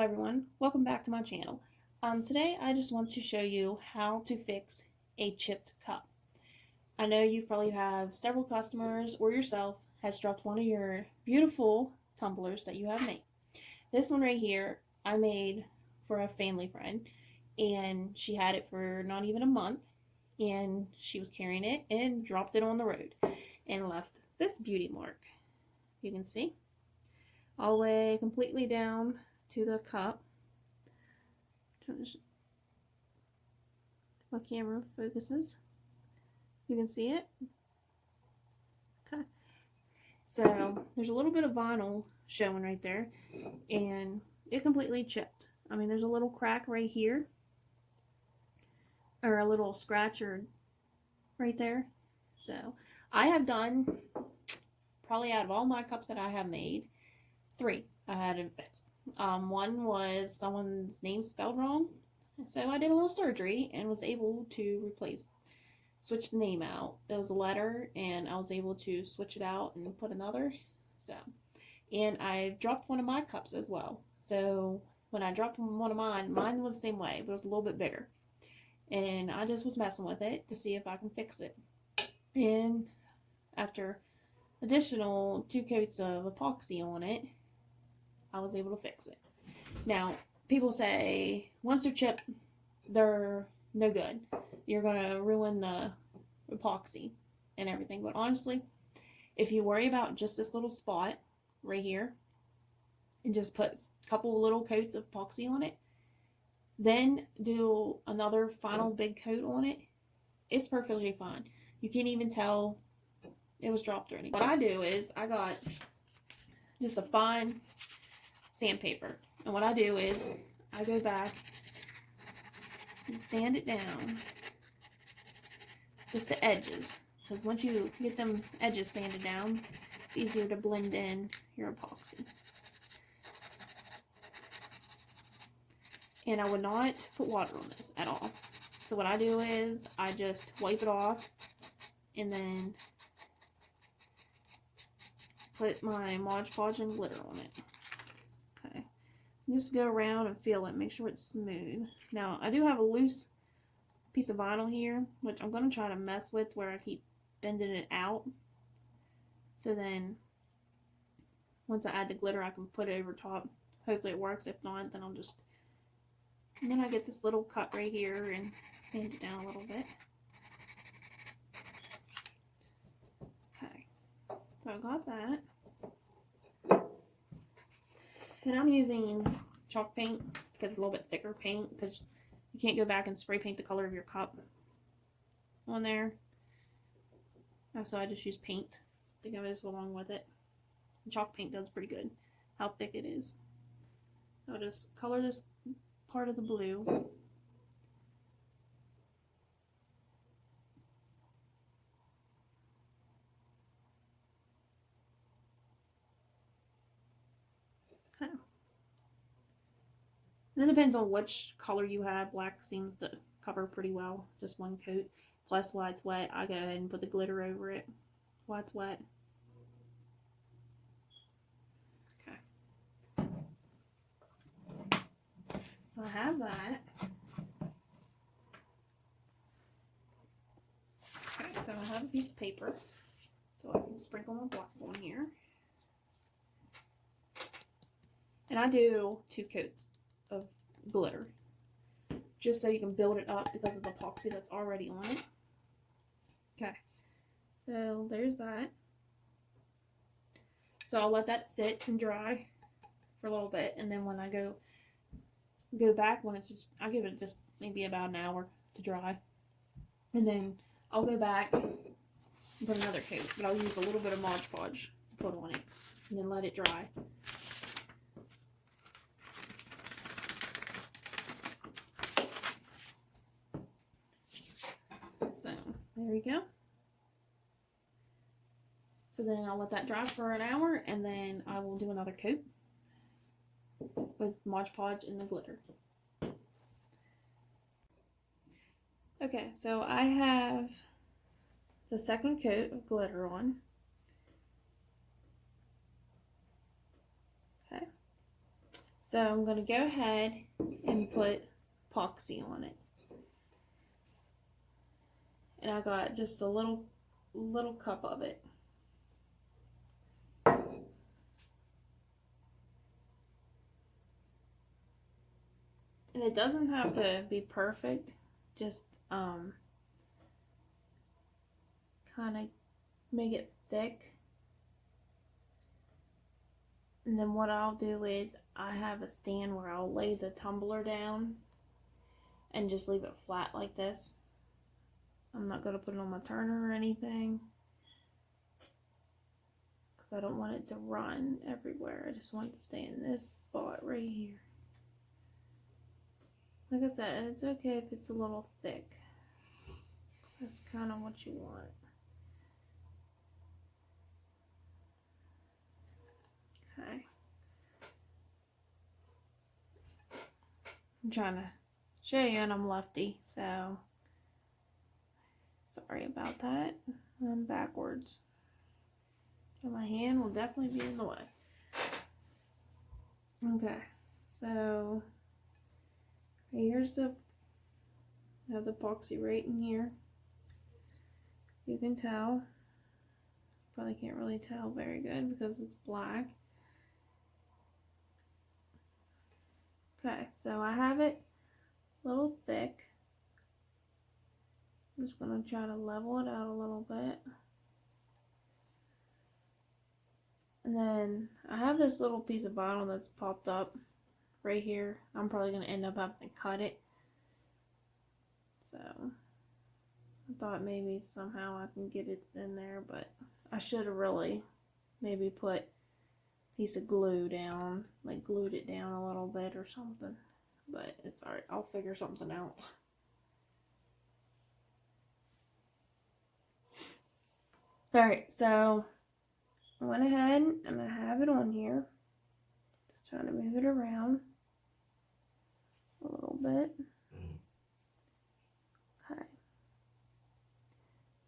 everyone, welcome back to my channel. Today I just want to show you how to fix a chipped cup. I know you probably have several customers or yourself has dropped one of your beautiful tumblers that you have made. This one right here I made for a family friend, and she had it for not even a month, and she was carrying it and dropped it on the road and left this beauty mark. You can see all the way completely down to the cup. My camera focuses. You can see it. Okay. So there's a little bit of vinyl showing right there, and it completely chipped. I mean, there's a little crack right here, or a little scratch or right there. So I have done, probably out of all my cups that I have made, 3 I had to fix. One was someone's name spelled wrong, so I did a little surgery and was able to switch the name out. It was a letter, and I was able to switch it out and put another. So, and I dropped one of my cups as well. So when I dropped one of mine was the same way, but it was a little bit bigger. And I just was messing with it to see if I can fix it. And after additional 2 coats of epoxy on it, I was able to fix it. Now, people say once they're chipped, they're no good. You're going to ruin the epoxy and everything. But honestly, if you worry about just this little spot right here and just put a couple little coats of epoxy on it, then do another final big coat on it, it's perfectly fine. You can't even tell it was dropped or anything. What I do is I got just a fine sandpaper, and what I do is I go back and sand it down, just the edges, because once you get them edges sanded down, it's easier to blend in your epoxy. And I would not put water on this at all. So what I do is I just wipe it off and then put my Mod Podge and glitter on it. Okay. Just go around and feel it, make sure it's smooth. Now, I do have a loose piece of vinyl here, which I'm going to try to mess with where I keep bending it out. So then, once I add the glitter, I can put it over top. Hopefully it works. If not, then I'll just... And then I get this little cut right here and sand it down a little bit. Okay. So I got that. And I'm using chalk paint because it's a little bit thicker paint, because you can't go back and spray paint the color of your cup on there. So I just use paint. I think I would just go along with it. And chalk paint does pretty good, how thick it is. So I'll just color this part of the blue. Okay. And it depends on which color you have. Black seems to cover pretty well, just one coat. Plus, while it's wet, I go ahead and put the glitter over it while it's wet. Okay. So I have that. Okay, so I have a piece of paper, so I can sprinkle my black on here. And I do 2 coats of glitter, just so you can build it up because of the epoxy that's already on it. Okay, so there's that. So I'll let that sit and dry for a little bit, and then when I go back, when it's just, I'll give it just maybe about an hour to dry, and then I'll go back and put another coat, but I'll use a little bit of Mod Podge to put on it, and then let it dry. So there you go. So then I'll let that dry for an hour, and then I will do another coat with Mod Podge and the glitter. Okay, so I have the second coat of glitter on. So I'm going to go ahead and put epoxy on it. And I got just a little cup of it. And it doesn't have to be perfect, just kind of make it thick. And then what I'll do is I have a stand where I'll lay the tumbler down and just leave it flat like this. I'm not going to put it on my turner or anything because I don't want it to run everywhere. I just want it to stay in this spot right here. Like I said, it's okay if it's a little thick. That's kind of what you want. Okay. I'm trying to show you, and I'm lefty, so sorry about that. I'm backwards. So my hand will definitely be in the way. Okay, so here's the epoxy right in here. You can tell. Probably can't really tell very good because it's black. Okay, so I have it a little thick. I'm just going to try to level it out a little bit. And then I have this little piece of vinyl that's popped up right here. I'm probably going to end up having to cut it. So I thought maybe somehow I can get it in there, but I should have really maybe put a piece of glue down, like glued it down a little bit or something. But it's alright, I'll figure something out. Alright, so I went ahead and I have it on here. Just trying to move it around a little bit. Okay.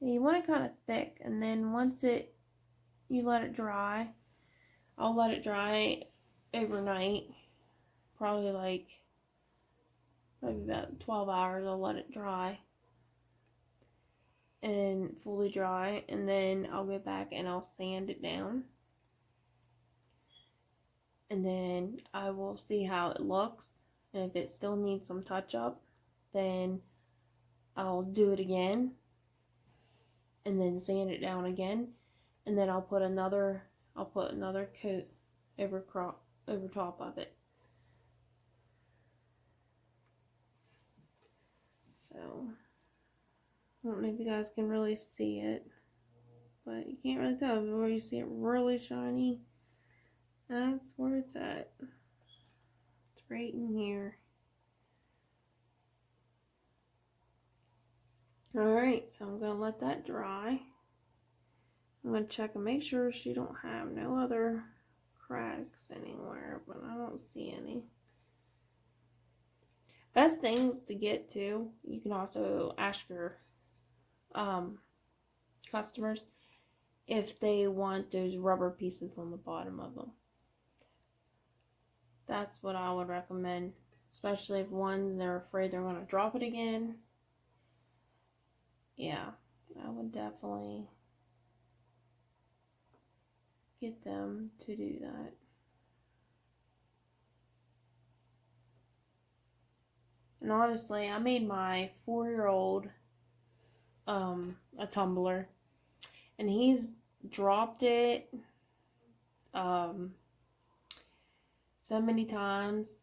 Now you want it kind of thick, and then once you let it dry, I'll let it dry overnight. Probably like maybe about 12 hours I'll let it dry. And fully dry, and then I'll go back and I'll sand it down, and then I will see how it looks, and if it still needs some touch up, then I'll do it again and then sand it down again, and then I'll put another coat over top of it. So I don't know if you guys can really see it, but you can't really tell. Where you see it really shiny, that's where it's at. It's right in here. Alright, so I'm going to let that dry. I'm going to check and make sure she don't have no other cracks anywhere, but I don't see any. Best things to get to, you can also ask your customers if they want those rubber pieces on the bottom of them. That's what I would recommend, especially if they're afraid they're going to drop it again. Yeah, I would definitely get them to do that. And honestly, I made my 4-year-old a tumbler, and he's dropped it so many times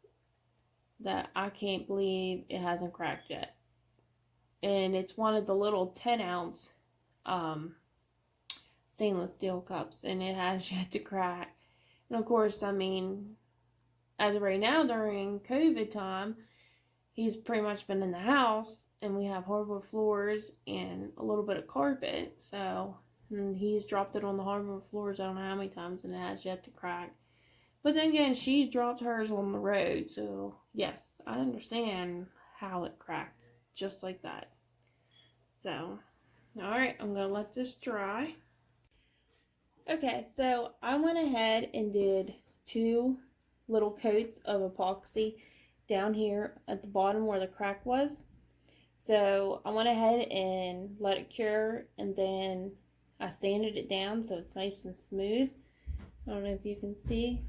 that I can't believe it hasn't cracked yet. And it's one of the little 10-ounce stainless steel cups, and it has yet to crack. And of course, I mean, as of right now during COVID time, he's pretty much been in the house, and we have hardwood floors and a little bit of carpet, so he's dropped it on the hardwood floors I don't know how many times, and it has yet to crack. But then again, she's dropped hers on the road, so yes, I understand how it cracked just like that. So, alright, I'm going to let this dry. Okay, so I went ahead and did 2 little coats of epoxy down here at the bottom where the crack was. So I went ahead and let it cure, and then I sanded it down so it's nice and smooth. I don't know if you can see.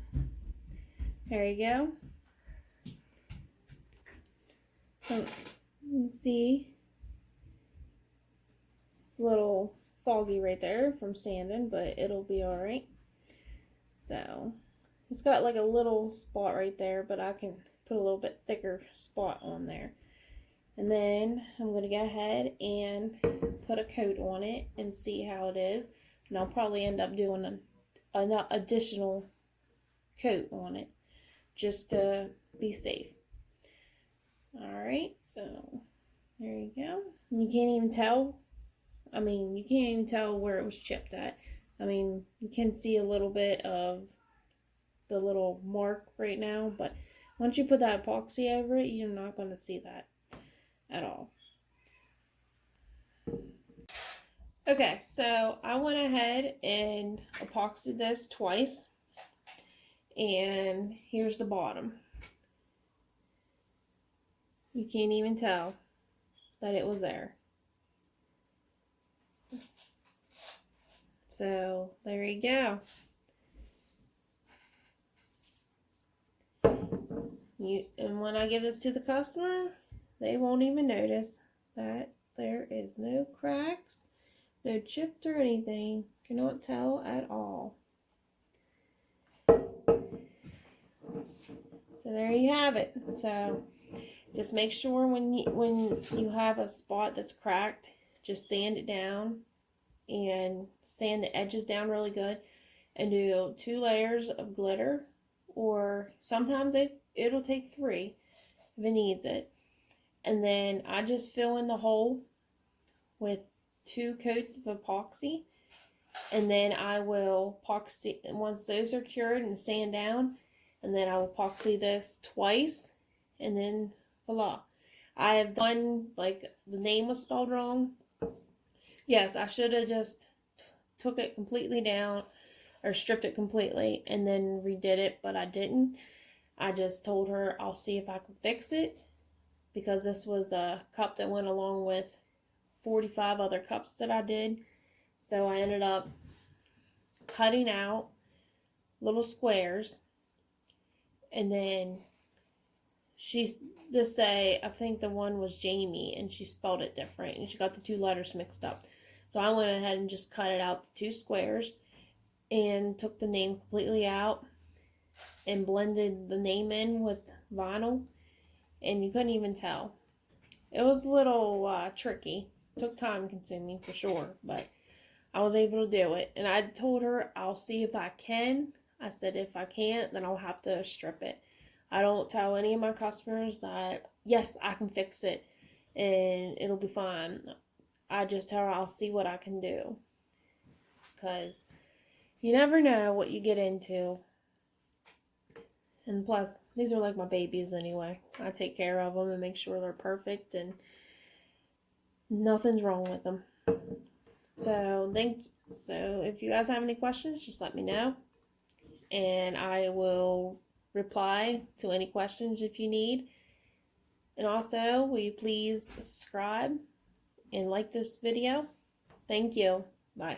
There you go. So you can see it's a little foggy right there from sanding, but it'll be alright. So it's got like a little spot right there, but I can put a little bit thicker spot on there. And then I'm going to go ahead and put a coat on it and see how it is. And I'll probably end up doing an additional coat on it just to be safe. Alright, so there you go. You can't even tell. I mean, you can't even tell where it was chipped at. I mean, you can see a little bit of the little mark right now, but once you put that epoxy over it, you're not going to see that at all. Okay, so I went ahead and epoxied this twice, and here's the bottom. You can't even tell that it was there. So there you go. And when I give this to the customer, they won't even notice that there is no cracks, no chipped or anything. Cannot tell at all. So there you have it. So just make sure when you have a spot that's cracked, just sand it down and sand the edges down really good, and do 2 layers of glitter, or sometimes it'll take 3 if it needs it. And then I just fill in the hole with 2 coats of epoxy, and then I will epoxy once those are cured and sand down, and then I will epoxy this twice, and then voila. I have done, like, the name was spelled wrong. Yes, I should have just took it completely down or stripped it completely and then redid it, but I didn't. I just told her I'll see if I can fix it, because this was a cup that went along with 45 other cups that I did. So I ended up cutting out little squares, and then she just say, I think the one was Jamie, and she spelled it different, and she got the 2 letters mixed up. So I went ahead and just cut it out, the 2 squares, and took the name completely out and blended the name in with vinyl, and you couldn't even tell. It was a little tricky. Took time consuming for sure, but I was able to do it. And I told her I'll see if I can. I said if I can't, then I'll have to strip it. I don't tell any of my customers that, yes, I can fix it and it'll be fine. I just tell her I'll see what I can do, because you never know what you get into. And plus, these are like my babies anyway. I take care of them and make sure they're perfect and nothing's wrong with them. So if you guys have any questions, just let me know, and I will reply to any questions if you need. And also, will you please subscribe and like this video? Thank you. Bye.